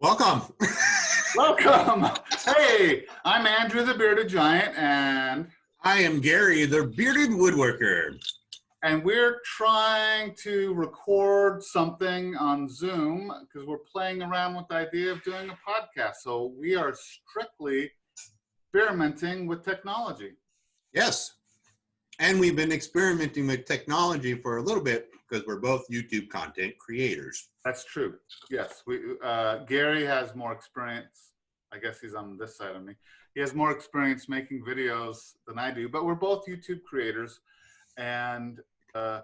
Welcome. Welcome. Hey, I'm Andrew the Bearded Giant, and I am Gary the Bearded Woodworker. And we're trying to record something on Zoom because we're playing around with the idea of doing a podcast. So we are strictly experimenting with technology. Yes. And we've been experimenting with technology for a little bit because we're both YouTube content creators. That's true. Yes. Gary has more experience. I guess he's on this side of me. He has more experience making videos than I do, but we're both YouTube creators. And a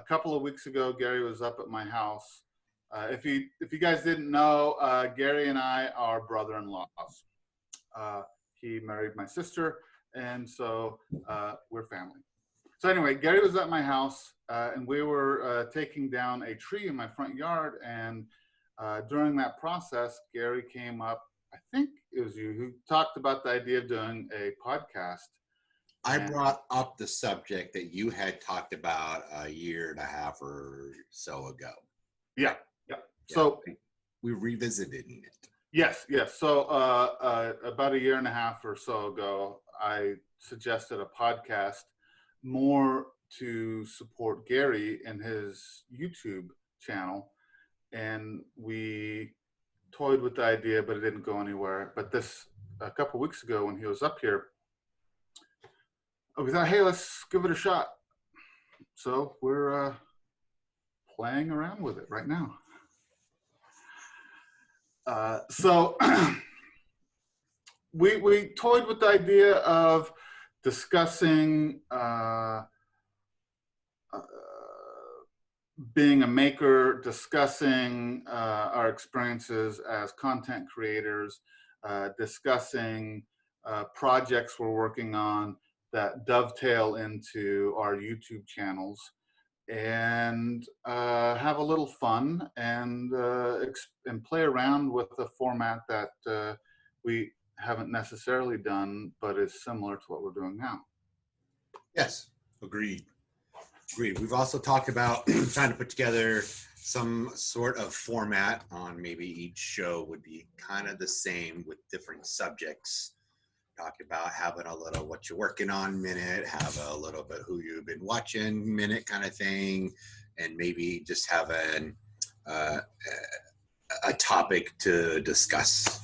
couple of weeks ago, Gary was up at my house. If you guys didn't know, Gary and I are brother-in-laws. He married my sister, and so we're family. So anyway, Gary was at my house, and we were taking down a tree in my front yard. And during that process, Gary came up. I think it was you who talked about the idea of doing a podcast. I brought up the subject that you had talked about a year and a half or so ago. Yeah. So we revisited it. Yes. So about a year and a half or so ago, I suggested a podcast more to support Gary and his YouTube channel. And we toyed with the idea, but it didn't go anywhere. But a couple of weeks ago when he was up here, we thought, hey, let's give it a shot. So we're playing around with it right now. So we toyed with the idea of discussing being a maker, discussing our experiences as content creators, discussing projects we're working on that dovetail into our YouTube channels, and have a little fun and play around with a format that we haven't necessarily done, but is similar to what we're doing now. Yes, agreed. We've also talked about trying to put together some sort of format on maybe each show would be kind of the same with different subjects. Talk about having a little what you're working on minute, have a little bit who you've been watching minute kind of thing, and maybe just have a topic to discuss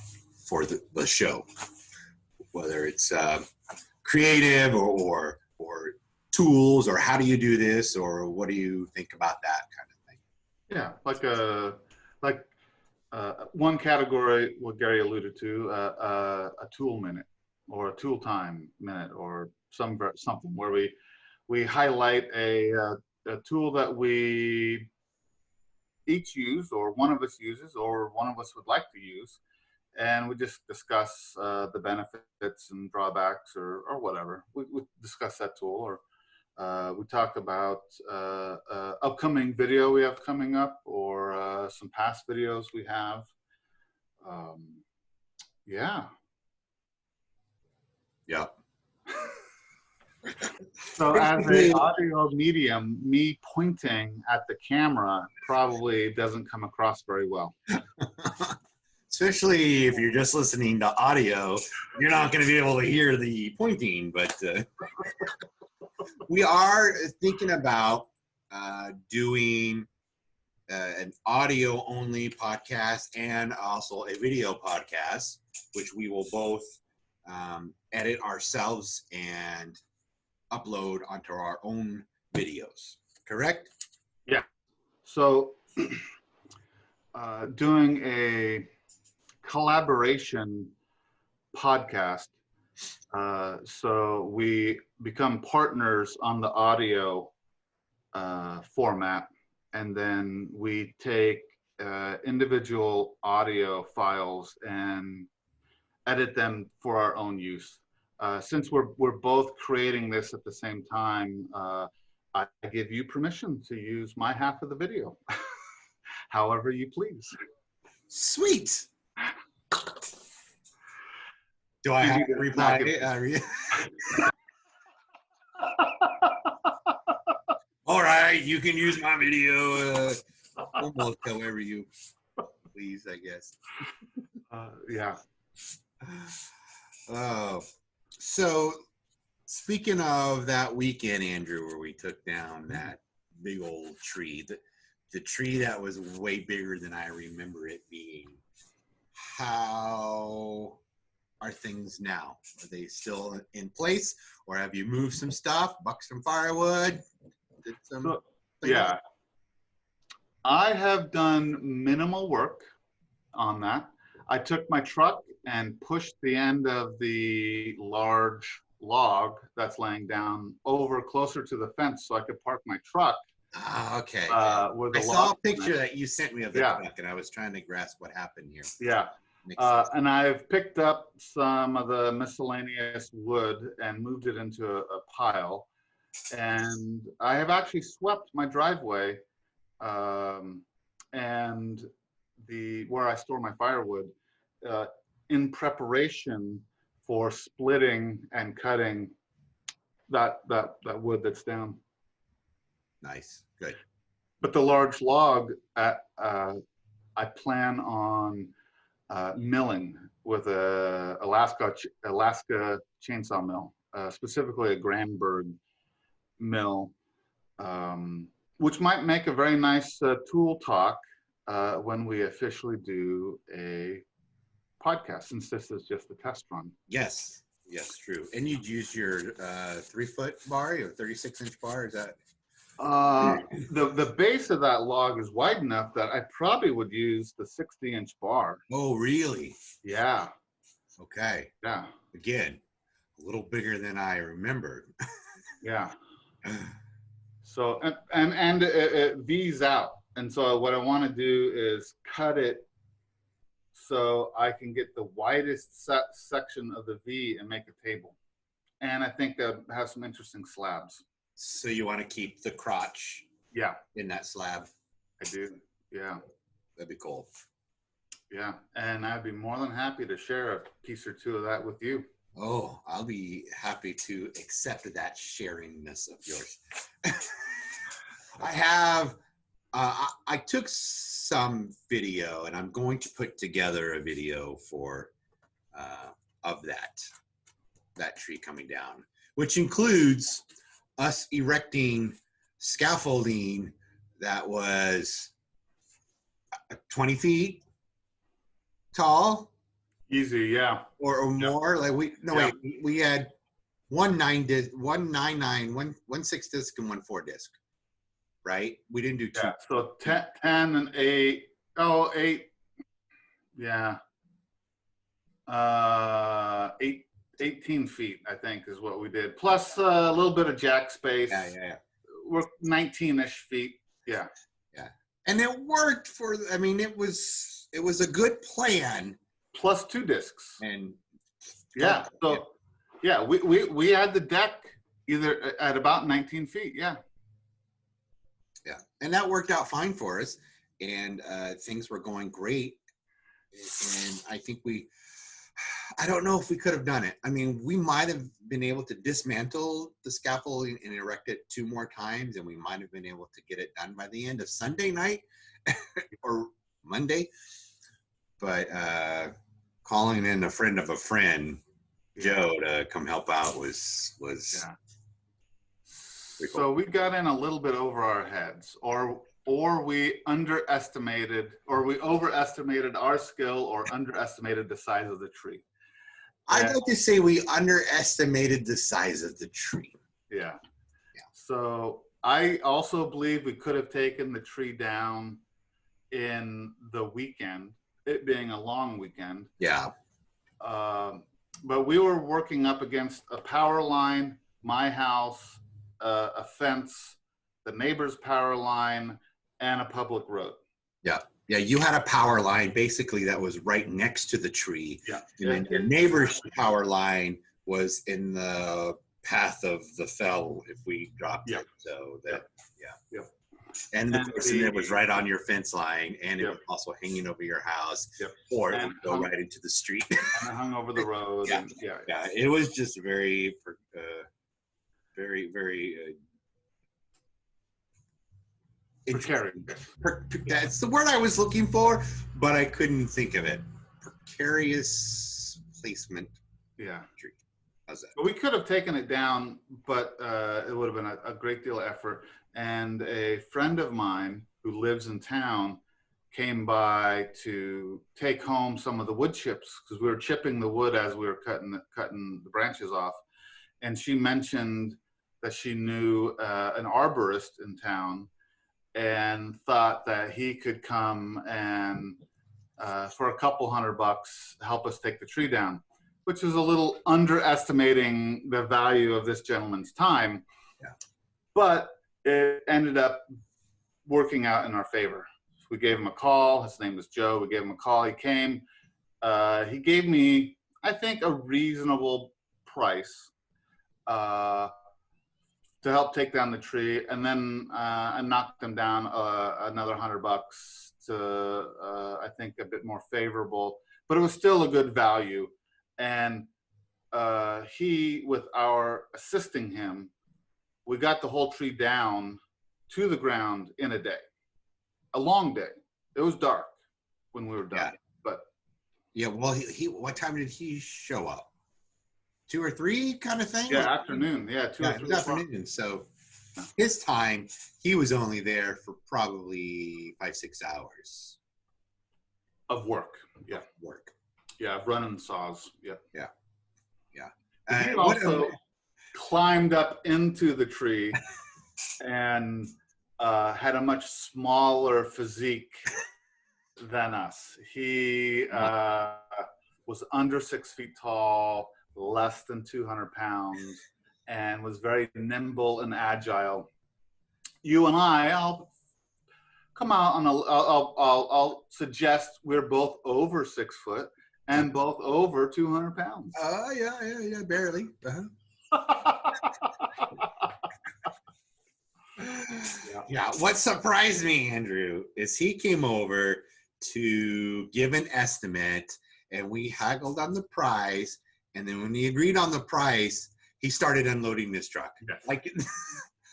for the show, whether it's creative or tools, or how do you do this, or what do you think about that kind of thing. Yeah, like one category, what Gary alluded to, a tool minute or a tool time minute, or something where we highlight a tool that we each use, or one of us uses, or one of us would like to use, and we just discuss the benefits and drawbacks, or whatever. We discuss that tool, or we talk about upcoming video we have coming up, or some past videos we have. Yeah. So as an audio medium, me pointing at the camera probably doesn't come across very well. Especially if you're just listening to audio, you're not going to be able to hear the pointing, but we are thinking about doing an audio-only podcast and also a video podcast, which we will both edit ourselves and upload onto our own videos. Correct? Yeah. So doing a collaboration podcast, so we become partners on the audio format, and then we take individual audio files and edit them for our own use. Since we're both creating this at the same time, I give you permission to use my half of the video, however you please. Sweet. Do I have to reply? All right, you can use my video almost however you please, I guess. Yeah. Oh, so speaking of that weekend, Andrew, where we took down that big old tree, the tree that was way bigger than I remember it being, how are things now? Are they still in place, or have you moved some stuff, bucked some firewood, did some? So, yeah, I have done minimal work on that. I took my truck and pushed the end of the large log that's laying down over closer to the fence so I could park my truck. Okay. Where I the saw log a picture that you sent me of the Yeah. truck, and I was trying to grasp what happened here. Yeah. Makes sense. And I've picked up some of the miscellaneous wood and moved it into a pile. And I have actually swept my driveway and where I store my firewood in preparation for splitting and cutting that wood that's down. Nice. Good. But the large log, I plan on milling with a Alaska chainsaw mill, specifically a Granberg mill, which might make a very nice tool talk when we officially do a podcast, since this is just a test run. Yes. Yes, true. And you'd use your 3-foot bar or 36-inch bar? Is that? The base of that log is wide enough that I probably would use the 60-inch bar. Oh, really? Yeah. Okay. Yeah. Again, a little bigger than I remembered. Yeah. So and it V's out, and so what I want to do is cut it so I can get the widest section of the V and make a table. And I think that has some interesting slabs. So you want to keep the crotch Yeah, in that slab? I do. Yeah. That'd be cool. Yeah. And I'd be more than happy to share a piece or two of that with you. Oh, I'll be happy to accept that sharingness of yours. I have, I took some video, and I'm going to put together a video for, of that tree coming down, which includes us erecting scaffolding that was 20 feet tall. Easy, yeah. Or more. Like we had 1 6 disc and 1 4 disc, right? We didn't do 2. Yeah, so 10 and 8. Oh, 8. Yeah. 18 feet, I think, is what we did. Plus a little bit of jack space. Yeah. We're 19-ish feet. Yeah. Yeah. And it worked for, I mean, it was a good plan. Plus 2 discs. And yeah, so yeah, we had the deck either at about 19 feet. Yeah. Yeah. And that worked out fine for us. And things were going great. And I think I don't know if we could have done it. I mean, we might have been able to dismantle the scaffolding and erect it 2 more times, and we might have been able to get it done by the end of Sunday night or Monday. But calling in a friend of a friend, Joe, to come help out was yeah. Cool. So we got in a little bit over our heads, or we underestimated, or we overestimated our skill, or underestimated the size of the tree. I'd like to say we underestimated the size of the tree. Yeah. So I also believe we could have taken the tree down in the weekend, it being a long weekend. Yeah. But we were working up against a power line, my house, a fence, the neighbor's power line, and a public road. Yeah. Yeah, you had a power line basically that was right next to the tree. Yeah. And then your neighbor's power line was in the path of the fell if we dropped it. So that, yeah. And of course, it was right on your fence line, and it was also hanging over your house, or it would go right into the street. And hung over the road. Yeah. And, Yeah, it was just very, very Precarious. That's the word I was looking for, but I couldn't think of it. Precarious placement. Yeah. Tree. How's that? We could have taken it down, but it would have been a great deal of effort. And a friend of mine who lives in town came by to take home some of the wood chips, because we were chipping the wood as we were cutting the branches off. And she mentioned that she knew an arborist in town and thought that he could come and for a couple $100 help us take the tree down, which is a little underestimating the value of this gentleman's time. Yeah. But it ended up working out in our favor. We gave him a call. His name was Joe. We gave him a call. He came. He gave me, I think, a reasonable price to help take down the tree. And then I knocked him down another $100 to, I think, a bit more favorable. But it was still a good value. And he, with our assisting him, we got the whole tree down to the ground in a day. A long day. It was dark when we were done. Yeah. But yeah, well, he what time did he show up? 2 or 3 kind of thing? yeah, afternoon. Yeah, 2 or 3 o'clock. Afternoon. So his time, he was only there for probably 5-6 hours Of work. Yeah. work. Yeah, running saws. Yeah. Yeah. He also climbed up into the tree and had a much smaller physique than us. He was under 6 feet tall, less than 200 pounds, and was very nimble and agile. You and I'll come out on I'll suggest we're both over 6 foot and both over 200 pounds. Yeah, barely. Yeah, what surprised me, Andrew, is he came over to give an estimate and we haggled on the price. And then when he agreed on the price, he started unloading this truck. Yes. Like,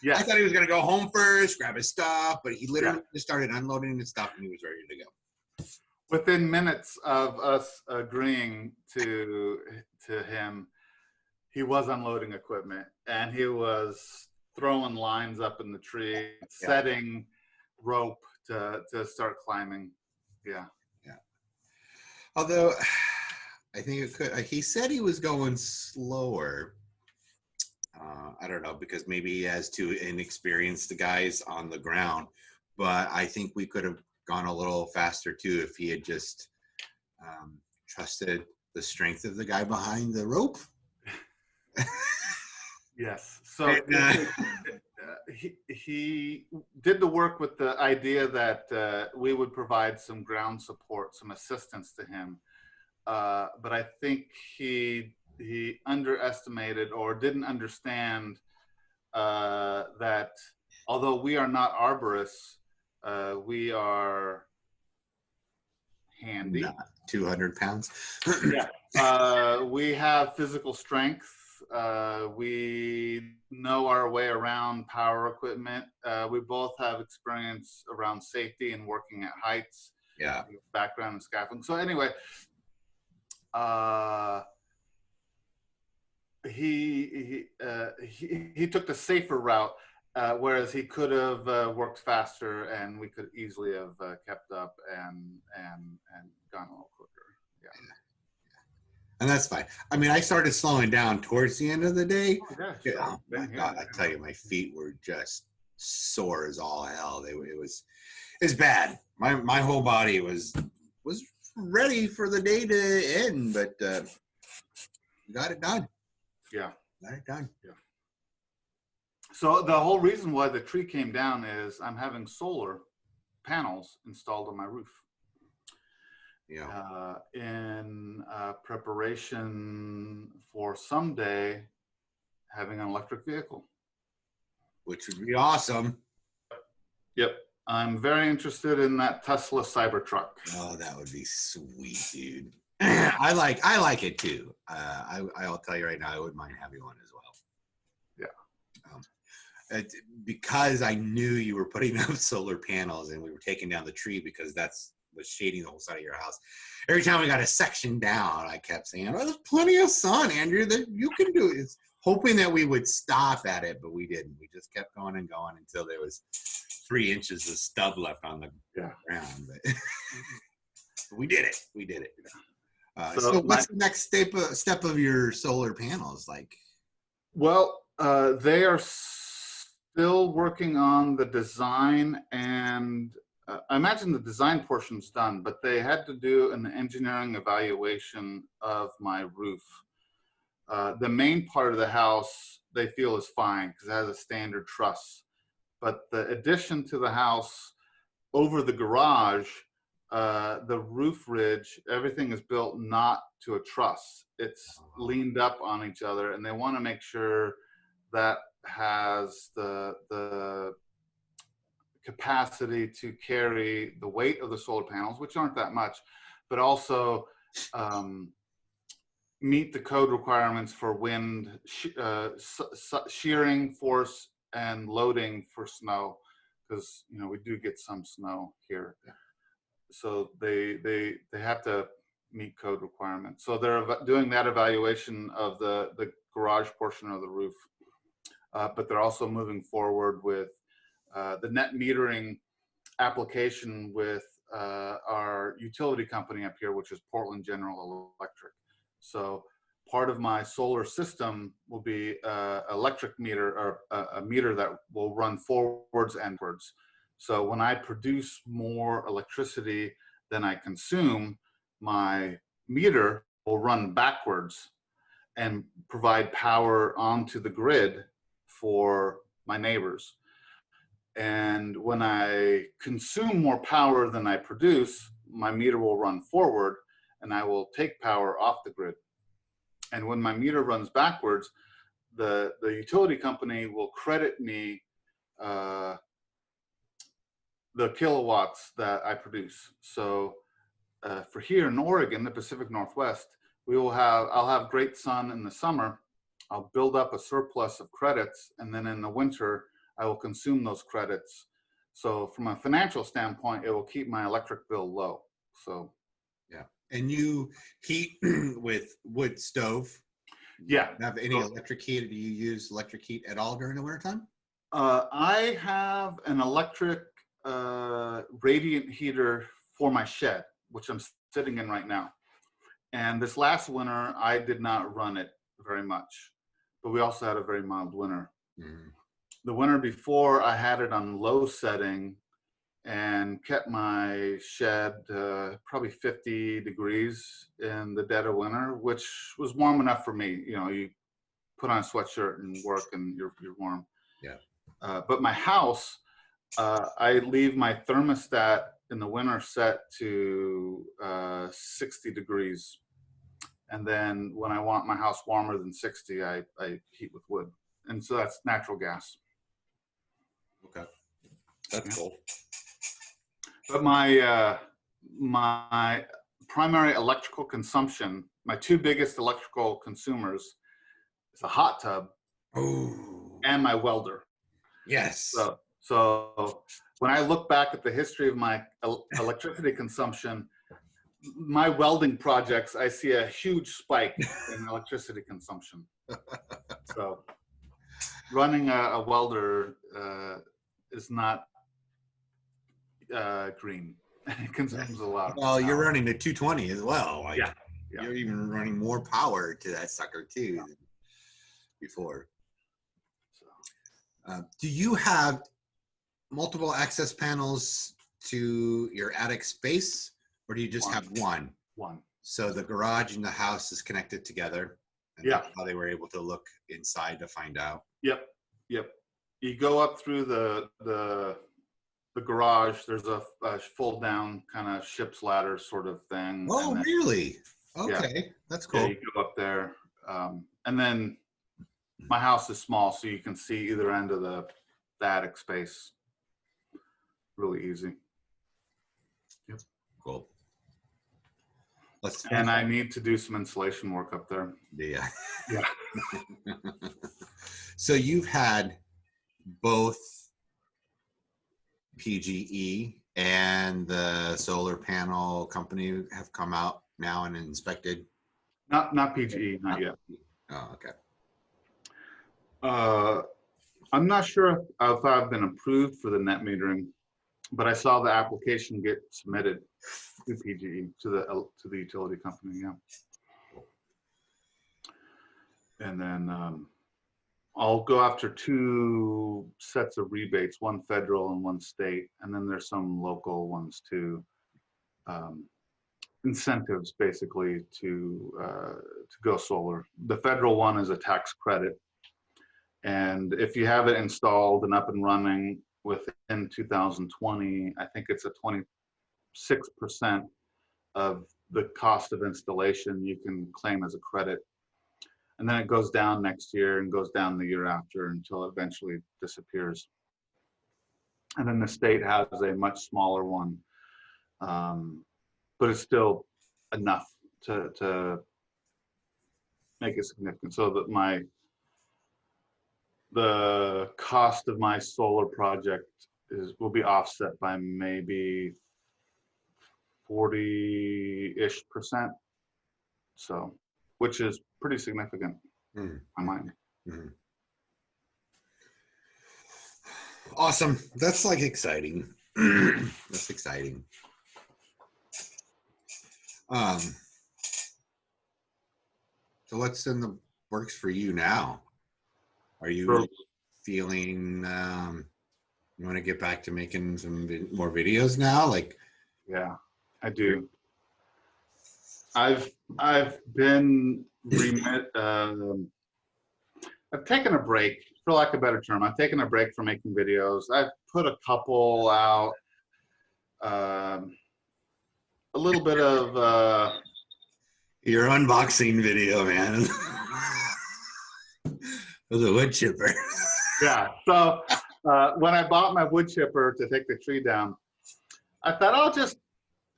Yes. I thought he was going to go home first, grab his stuff, but he literally just started unloading his stuff and he was ready to go. Within minutes of us agreeing to him, he was unloading equipment and he was throwing lines up in the tree, setting rope to start climbing. Yeah. Although I think it could, he said he was going slower. I don't know, because maybe he has too inexperienced the guys on the ground, but I think we could have gone a little faster too if he had just trusted the strength of the guy behind the rope. Yes. So he did the work with the idea that we would provide some ground support, some assistance to him. But I think he underestimated or didn't understand that although we are not arborists, we are handy. Not 200 pounds. Yeah. We have physical strength. We know our way around power equipment. We both have experience around safety and working at heights. Yeah. Background in scaffolding. So anyway, he took the safer route, whereas he could have worked faster, and we could easily have kept up and gone a little quicker. Yeah. And that's fine. I mean, I started slowing down towards the end of the day. Oh, sure. Oh my God, I tell you, my feet were just sore as all hell. It's bad. My whole body was ready for the day to end, but got it done. Yeah. Got it done. Yeah. So the whole reason why the tree came down is I'm having solar panels installed on my roof. Yeah. In preparation for someday having an electric vehicle. Which would be awesome. Yep. I'm very interested in that Tesla Cybertruck. Oh, that would be sweet, dude. I like it too. I'll tell you right now, I wouldn't mind having one as well. Yeah. because I knew you were putting up solar panels and we were taking down the tree because was shading the whole side of your house. Every time we got a section down, I kept saying, "Oh, there's plenty of sun, Andrew, that you can do it." Hoping that we would stop at it, but we didn't. We just kept going and going until there was 3 inches of stub left on the ground. But we did it. We did it. So what's the next step of your solar panels like? Well, they are still working on the design, and I imagine the design portion's done, but they had to do an engineering evaluation of my roof. The main part of the house they feel is fine because it has a standard truss, but the addition to the house over the garage, the roof ridge, everything is built not to a truss. It's leaned up on each other, and they want to make sure that has the capacity to carry the weight of the solar panels, which aren't that much, but also meet the code requirements for wind, shearing force, and loading for snow, because we do get some snow here. So they have to meet code requirements. So they're doing that evaluation of the garage portion of the roof, but they're also moving forward with the net metering application with our utility company up here, which is Portland General Electric. So part of my solar system will be electric meter, or a meter that will run forwards and backwards. So when I produce more electricity than I consume, my meter will run backwards and provide power onto the grid for my neighbors. And when I consume more power than I produce, my meter will run forward and I will take power off the grid. And when my meter runs backwards, the utility company will credit me the kilowatts that I produce. So for here in Oregon, the Pacific Northwest, I'll have great sun in the summer. I'll build up a surplus of credits, and then in the winter, I will consume those credits. So from a financial standpoint, it will keep my electric bill low. So yeah. And you heat with wood stove? Yeah. Do you have any electric heat? Do you use electric heat at all during the wintertime? I have an electric radiant heater for my shed, which I'm sitting in right now. And this last winter, I did not run it very much, but we also had a very mild winter. Mm-hmm. The winter before, I had it on low setting and kept my shed probably 50 degrees in the dead of winter, which was warm enough for me. You put on a sweatshirt and work and you're warm. Yeah. But my house, I leave my thermostat in the winter set to 60 degrees. And then when I want my house warmer than 60, I heat with wood. And so that's natural gas. Okay. That's cool. But my primary electrical consumption, my two biggest electrical consumers, is a hot tub. Ooh. And my welder. Yes. So when I look back at the history of my electricity consumption, my welding projects, I see a huge spike in electricity consumption. So running a welder is not green. It consumes a lot. Well, you're running the 220 as well. Like, yeah. You're even running more power to that sucker too than before. Do you have multiple access panels to your attic space, or do you just have one? One. So the garage and the house is connected together. And yeah. That's how they were able to look inside to find out. Yep. You go up through the garage. There's a fold down kind of ship's ladder sort of thing. Oh, really? Okay, yeah. That's cool. Yeah, you go up there, and then my house is small, so you can see either end of the attic space. Really easy. Yep. Cool. And I need to do some insulation work up there. Yeah. Yeah. So you've had both PGE and the solar panel company have come out now and inspected? Not PGE, not yet. Oh, okay. I'm not sure if I've been approved for the net metering, but I saw the application get submitted to PGE, to the utility company, yeah. And then I'll go after 2 sets of rebates, one federal and one state, and then there's some local ones too. Incentives basically to go solar. The federal one is a tax credit, and if you have it installed and up and running within 2020, I think it's a 26% of the cost of installation you can claim as a credit. And then it goes down next year and goes down the year after until it eventually disappears. And then the state has a much smaller one, but it's still enough to make it significant. So that the cost of my solar project will be offset by maybe 40-ish%. So, which is pretty significant in my mind. Mm-hmm. Awesome. That's like exciting. That's exciting. So what's in the works for you now? Are you feeling you want to get back to making some more videos now? Like, yeah, I do. I've been I've taken a break, for lack of a better term. I've taken a break from making videos. I've put a couple out, a little bit of your unboxing video, man. It was a wood chipper. Yeah. So when I bought my wood chipper to take the tree down, I thought I'll just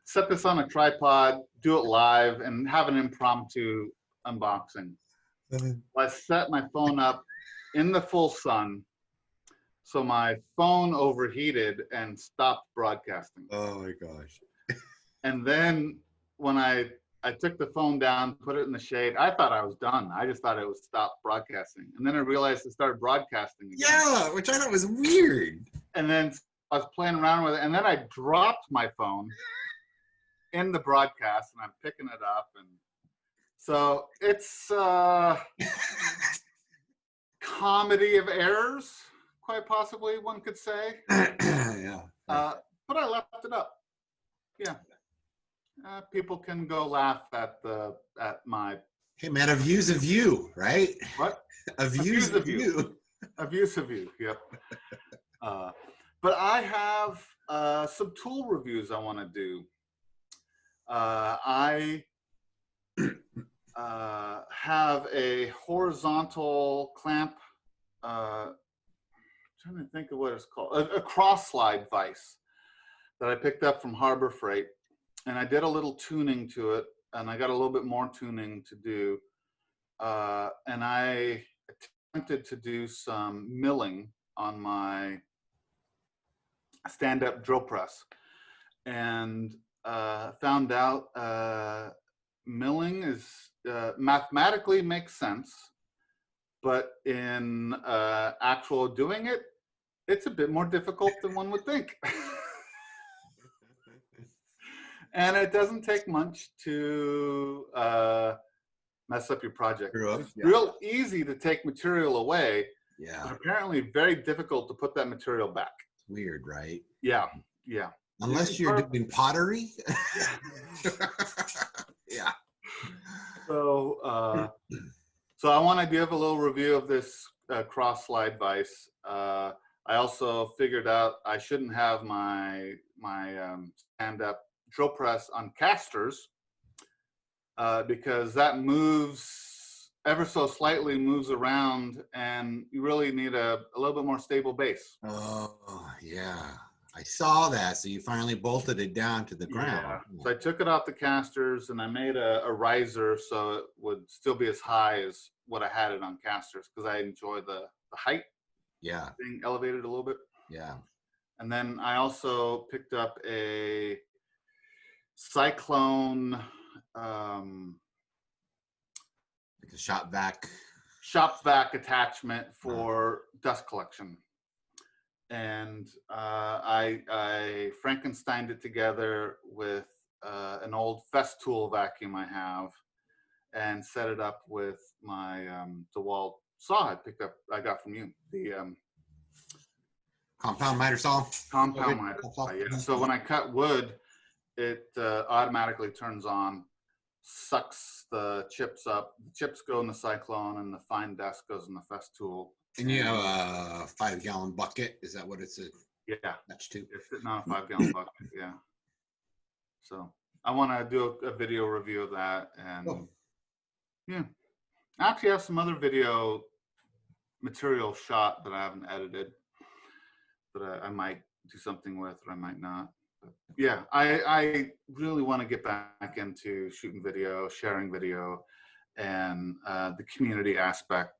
set this on a tripod, do it live, and have an impromptu unboxing. I set my phone up in the full sun, so my phone overheated and stopped broadcasting. Oh my gosh. And then when I took the phone down, put it in the shade, I thought I was done. I just thought it would stop broadcasting. And then I realized it started broadcasting again. Yeah, which I thought was weird. And then I was playing around with it, and then I dropped my phone in the broadcast, and I'm picking it up. And so it's comedy of errors, quite possibly, one could say. Yeah. But I left it up. Yeah. People can go laugh at my. Hey man, a view's a view, right? What? A view's a view. A view's a view. Yep. But I have some tool reviews I want to do. I have a horizontal clamp. I'm trying to think of what it's called. A cross slide vise that I picked up from Harbor Freight. And I did a little tuning to it, and I got a little bit more tuning to do. And I attempted to do some milling on my stand-up drill press, and found out milling is mathematically makes sense, but in actual doing it, it's a bit more difficult than one would think. And it doesn't take much to mess up your project. Yeah. It's real easy to take material away, Yeah. but apparently very difficult to put that material back. It's weird, right? Yeah, yeah. Unless you're doing pottery. Yeah. So, so I want to give a little review of this cross slide vise. I also figured out I shouldn't have my stand-up drill press on casters because that moves ever so slightly, moves around, and you really need a little bit more stable base. Oh yeah, I saw that. So you finally bolted it down to the ground. Yeah. So I took it off the casters and I made a riser so it would still be as high as what I had it on casters because I enjoy the height. Yeah. being elevated a little bit. Yeah. And then I also picked up a Cyclone Like a shop vac. shop vac attachment for dust collection. And I Frankensteined it together with an old Festool vacuum I have, and set it up with my DeWalt saw I got from you, the Compound miter saw. compound miter. Yeah. So when I cut wood, it automatically turns on, sucks the chips up. The chips go in the Cyclone, and the fine dust goes in the Festool. And you have a 5-gallon bucket. Is that what it's Yeah, attached to? it's sitting on a 5-gallon bucket. Yeah. So I want to do a video review of that, and yeah, I actually have some other video material shot that I haven't edited that I might do something with, or I might not. But yeah, I really want to get back into shooting video, sharing video, and the community aspect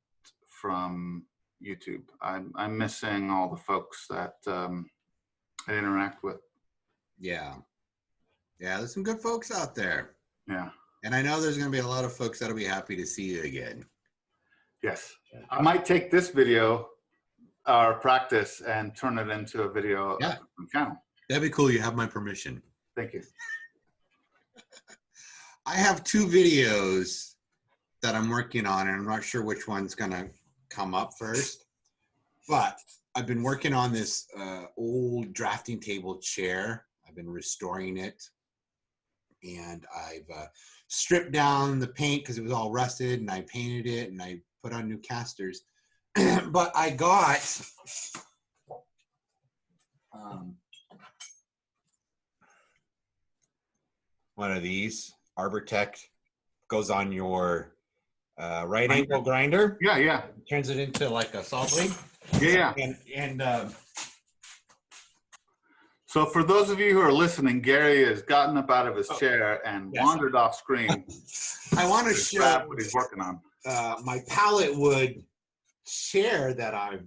from YouTube. I'm missing all the folks that I interact with. Yeah. Yeah, there's some good folks out there. Yeah. And I know there's going to be a lot of folks that'll be happy to see you again. Yes. I might take this video, our practice, and turn it into a video Yeah. channel. That'd be cool. You have my permission. Thank you. I have 2 videos that I'm working on, and I'm not sure which one's going to come up first. But I've been working on this old drafting table chair. I've been restoring it. And I've stripped down the paint because it was all rusted, and I painted it, and I put on new casters. But I got one of these. ArborTech goes on your right angle grinder. Yeah, yeah. Turns it into like a saw blade. Yeah. And so for those of you who are listening, Gary has gotten up out of his chair and wandered off screen. I want to show what he's working on. My pallet wood chair that I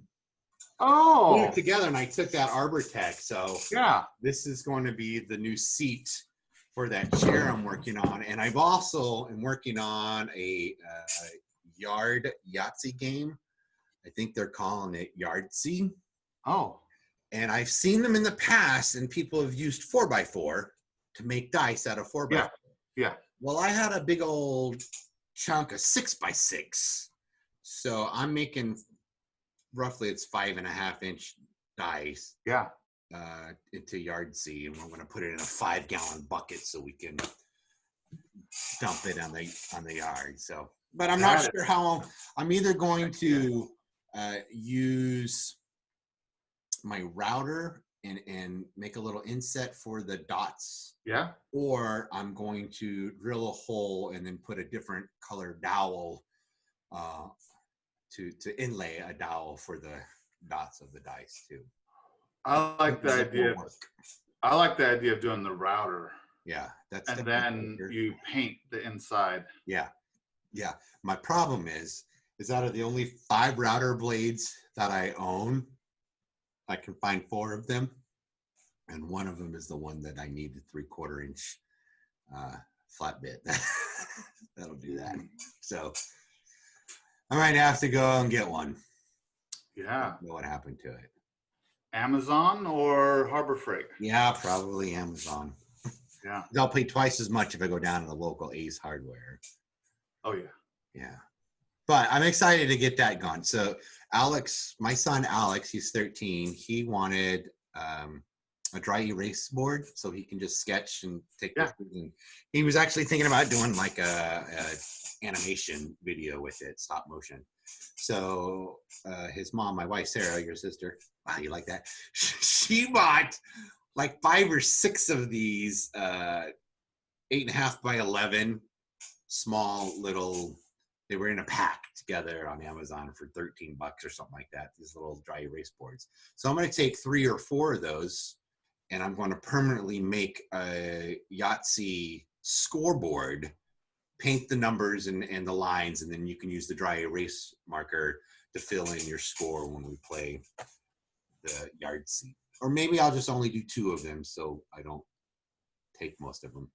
put together, and I took that ArborTech. So yeah, this is going to be the new seat for that chair I'm working on. And I've also am working on a yard Yahtzee game. I think they're calling it Yahtzee. Oh. And I've seen them in the past, and people have used 4x4 to make dice out of 4x4. Yeah. Yeah. Well, I had a big old chunk of 6x6. So I'm making roughly it's 5.5-inch dice. Yeah. Into Yahtzee, and we're going to put it in a 5-gallon bucket so we can dump it on the yard. So, but I'm not sure how. I'm either going to use my router and make a little inset for the dots. Yeah. Or I'm going to drill a hole and then put a different color dowel to inlay a dowel for the dots of the dice too. I like the idea. I like the idea of doing the router. Yeah, that's and then you paint the inside. Yeah, yeah. My problem is out of the only 5 router blades that I own, I can find 4 of them, and one of them is the one that I need, the 3/4-inch flat bit. That'll do that. So I might have to go and get one. Yeah. I don't know what happened to it. Amazon or Harbor Freight? Yeah, probably Amazon. Yeah. They'll pay twice as much if I go down to the local Ace Hardware. Oh, yeah. Yeah. But I'm excited to get that gone. So Alex, my son Alex, he's 13. He wanted a dry erase board so he can just sketch and take pictures. And he was actually thinking about doing like a animation video with it, stop motion. So his mom, my wife Sarah, your sister, wow, you like that? She bought like 5 or 6 of these 8.5 by 11 small little. They were in a pack together on Amazon for $13 or something like that. These little dry erase boards. So I'm going to take 3 or 4 of those, and I'm going to permanently make a Yahtzee scoreboard, paint the numbers and the lines, and then you can use the dry erase marker to fill in your score when we play the Yahtzee. Or maybe I'll just only do 2 of them so I don't take most of them.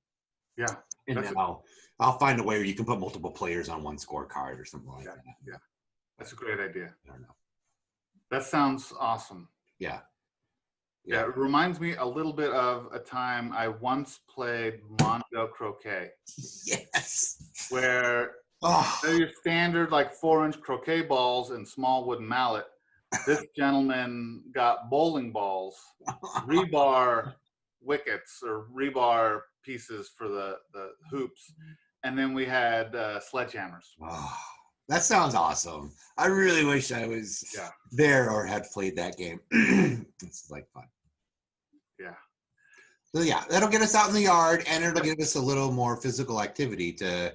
Yeah. And then I'll find a way where you can put multiple players on one scorecard or something like that. Yeah. That's a great idea. I don't know. That sounds awesome. Yeah. Yeah, it reminds me a little bit of a time I once played Mondo Croquet. Yes. Where they're your standard like 4-inch croquet balls and small wooden mallet. This gentleman got bowling balls, rebar wickets or rebar pieces for the hoops, and then we had sledgehammers. Oh, that sounds awesome. I really wish I was there or had played that game. It's like fun. Yeah. So yeah, that'll get us out in the yard, and it'll give us a little more physical activity to,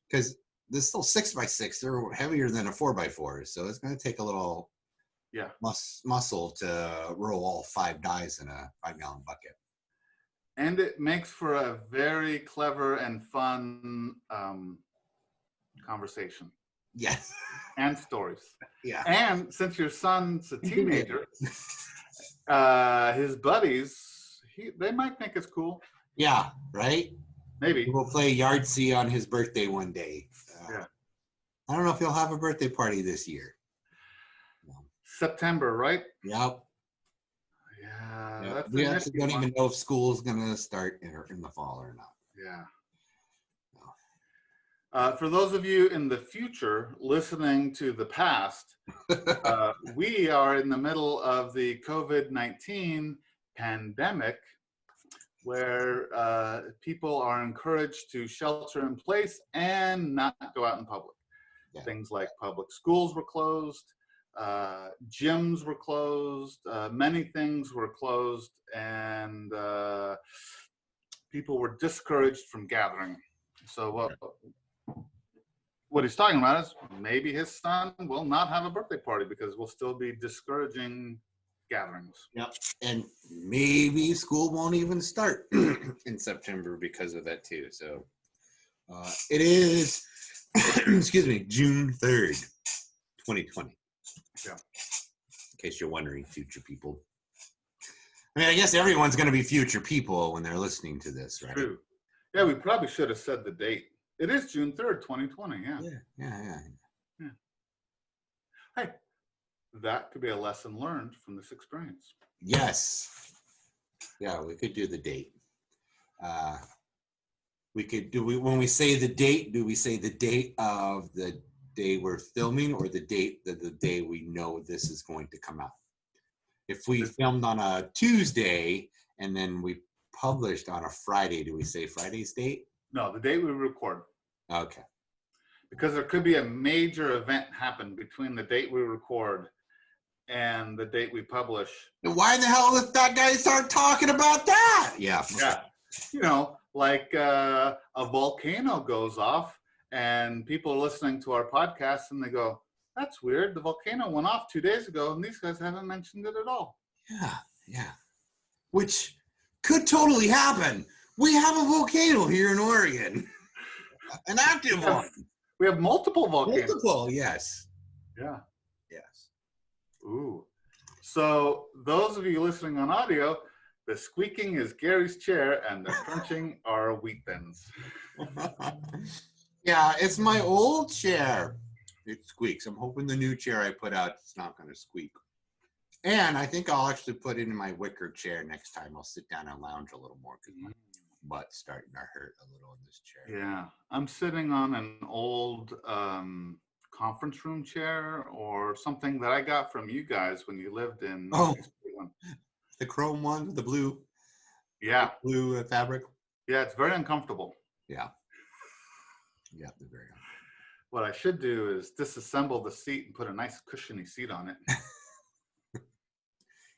because this still 6x6, they're heavier than a 4x4, so it's going to take a little muscle to roll all 5 dice in a 5-gallon bucket. And it makes for a very clever and fun conversation. Yes. And stories. Yeah. And since your son's a teenager, his buddies, they might think it's cool. Yeah, right? Maybe. We'll play Yahtzee on his birthday one day. Yeah. I don't know if he'll have a birthday party this year. September, right? Yep. Yeah. We actually don't even know if school is going to start in the fall or not. Yeah. For those of you in the future listening to the past, we are in the middle of the COVID-19 pandemic, where people are encouraged to shelter in place and not go out in public. Yeah. Things like public schools were closed, gyms were closed, many things were closed, and people were discouraged from gathering. So what he's talking about is maybe his son will not have a birthday party because we'll still be discouraging gatherings. Yep. And maybe school won't even start in September because of that too. So it is, excuse me, June 3rd, 2020. Yeah. In case you're wondering, future people. I mean, I guess everyone's going to be future people when they're listening to this, right? True. Yeah, we probably should have said the date. It is June 3rd, 2020. Yeah. Hey, that could be a lesson learned from this experience. Yes. Yeah, we could do the date. We could when we say the date, do we say the date of the day we're filming or the date that the day we know this is going to come out? If we filmed on a Tuesday and then we published on a Friday, do we say Friday's date? No, the date we record. Okay. Because there could be a major event happen between the date we record and the date we publish. And why the hell did that guy start talking about that? Yeah. Yeah. You know, like a volcano goes off and people are listening to our podcast and they go, that's weird. The volcano went off 2 days ago and these guys haven't mentioned it at all. Yeah. Which could totally happen. We have a volcano here in Oregon. An active one. We have multiple volcanoes. Multiple, yes. Yeah. Yes. Ooh. So those of you listening on audio, the squeaking is Gary's chair and the crunching are wheat thins. Yeah, it's my old chair. It squeaks. I'm hoping the new chair I put out is not going to squeak. And I think I'll actually put it in my wicker chair next time. I'll sit down and lounge a little more because my butt's starting to hurt a little in this chair. Yeah, I'm sitting on an old conference room chair or something that I got from you guys when you lived in. The chrome one, the blue. Yeah. Blue fabric. Yeah, it's very uncomfortable. Yeah. Yeah, they're very uncomfortable. What I should do is disassemble the seat and put a nice cushiony seat on it.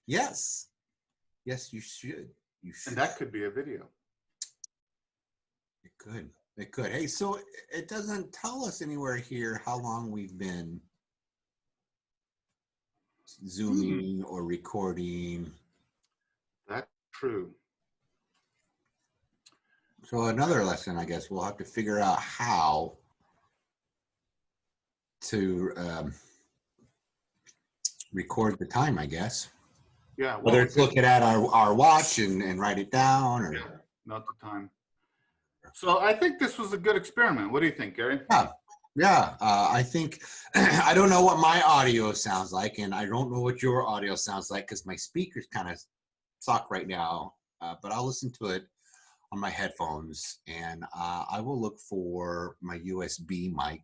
Yes. Yes, you should. You should. And that could be a video. It could. It could. Hey, so it doesn't tell us anywhere here how long we've been Zooming or recording. That's true. So another lesson, I guess, we'll have to figure out how to record the time, I guess. Yeah. Well, Whether it's looking at our watch and write it down or. yeah, note the time. So I think this was a good experiment. What do you think, Gary? Yeah. I think, I don't know what my audio sounds like, and I don't know what your audio sounds like because my speakers kind of suck right now, but I'll listen to it on my headphones, and I will look for my USB mic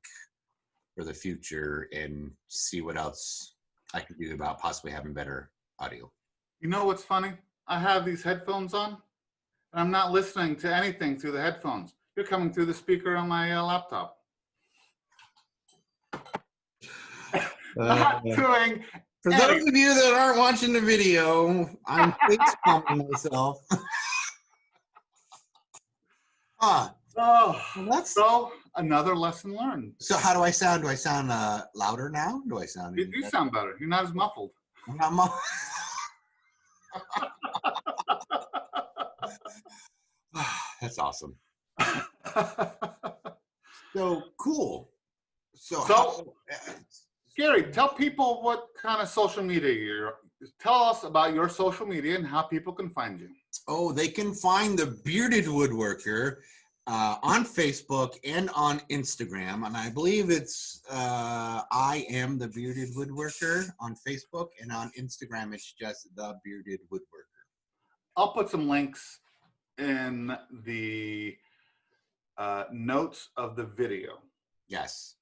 for the future and see what else I can do about possibly having better audio. You know what's funny? I have these headphones on, and I'm not listening to anything through the headphones. You're coming through the speaker on my laptop. Not doing. For those of you that aren't watching the video, I'm face pumping myself. Oh, well, that's so another lesson learned. So how do I sound? Do I sound louder now? Do I sound? You do sound better. You're not as muffled. I'm not That's awesome. So cool. So Gary, tell people what kind of social media you're. Tell us about your social media and how people can find you. Oh, they can find the Bearded Woodworker on Facebook and on Instagram, and I believe it's I am the Bearded Woodworker on Facebook, and on Instagram it's just the Bearded Woodworker. I'll put some links in the notes of the video. Yes.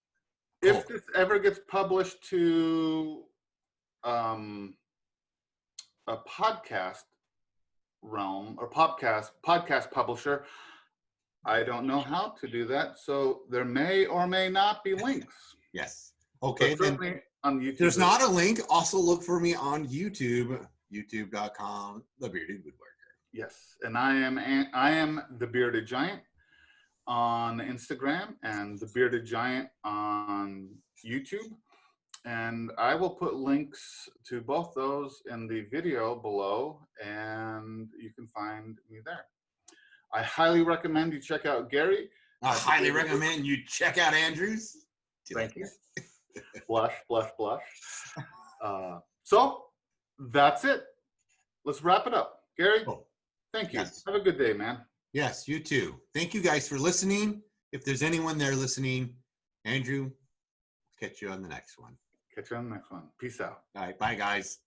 If this ever gets published to a podcast realm or podcast publisher, I don't know how to do that. So there may or may not be links. Yes. Okay. Then on YouTube. There's not a link. Also look for me on YouTube, youtube.com, The Bearded Woodworker. Yes. And I am The Bearded Giant on Instagram and The Bearded Giant on YouTube. And I will put links to both those in the video below, and you can find me there. I highly recommend you check out Gary. I highly recommend you check out Andrews. Thank you. Blush, blush, blush. So that's it. Let's wrap it up. Gary, thank you. Yes. Have a good day, man. Yes, you too. Thank you guys for listening. If there's anyone there listening, Andrew, catch you on the next one. Catch you on the next one. Peace out. All right. Bye, guys.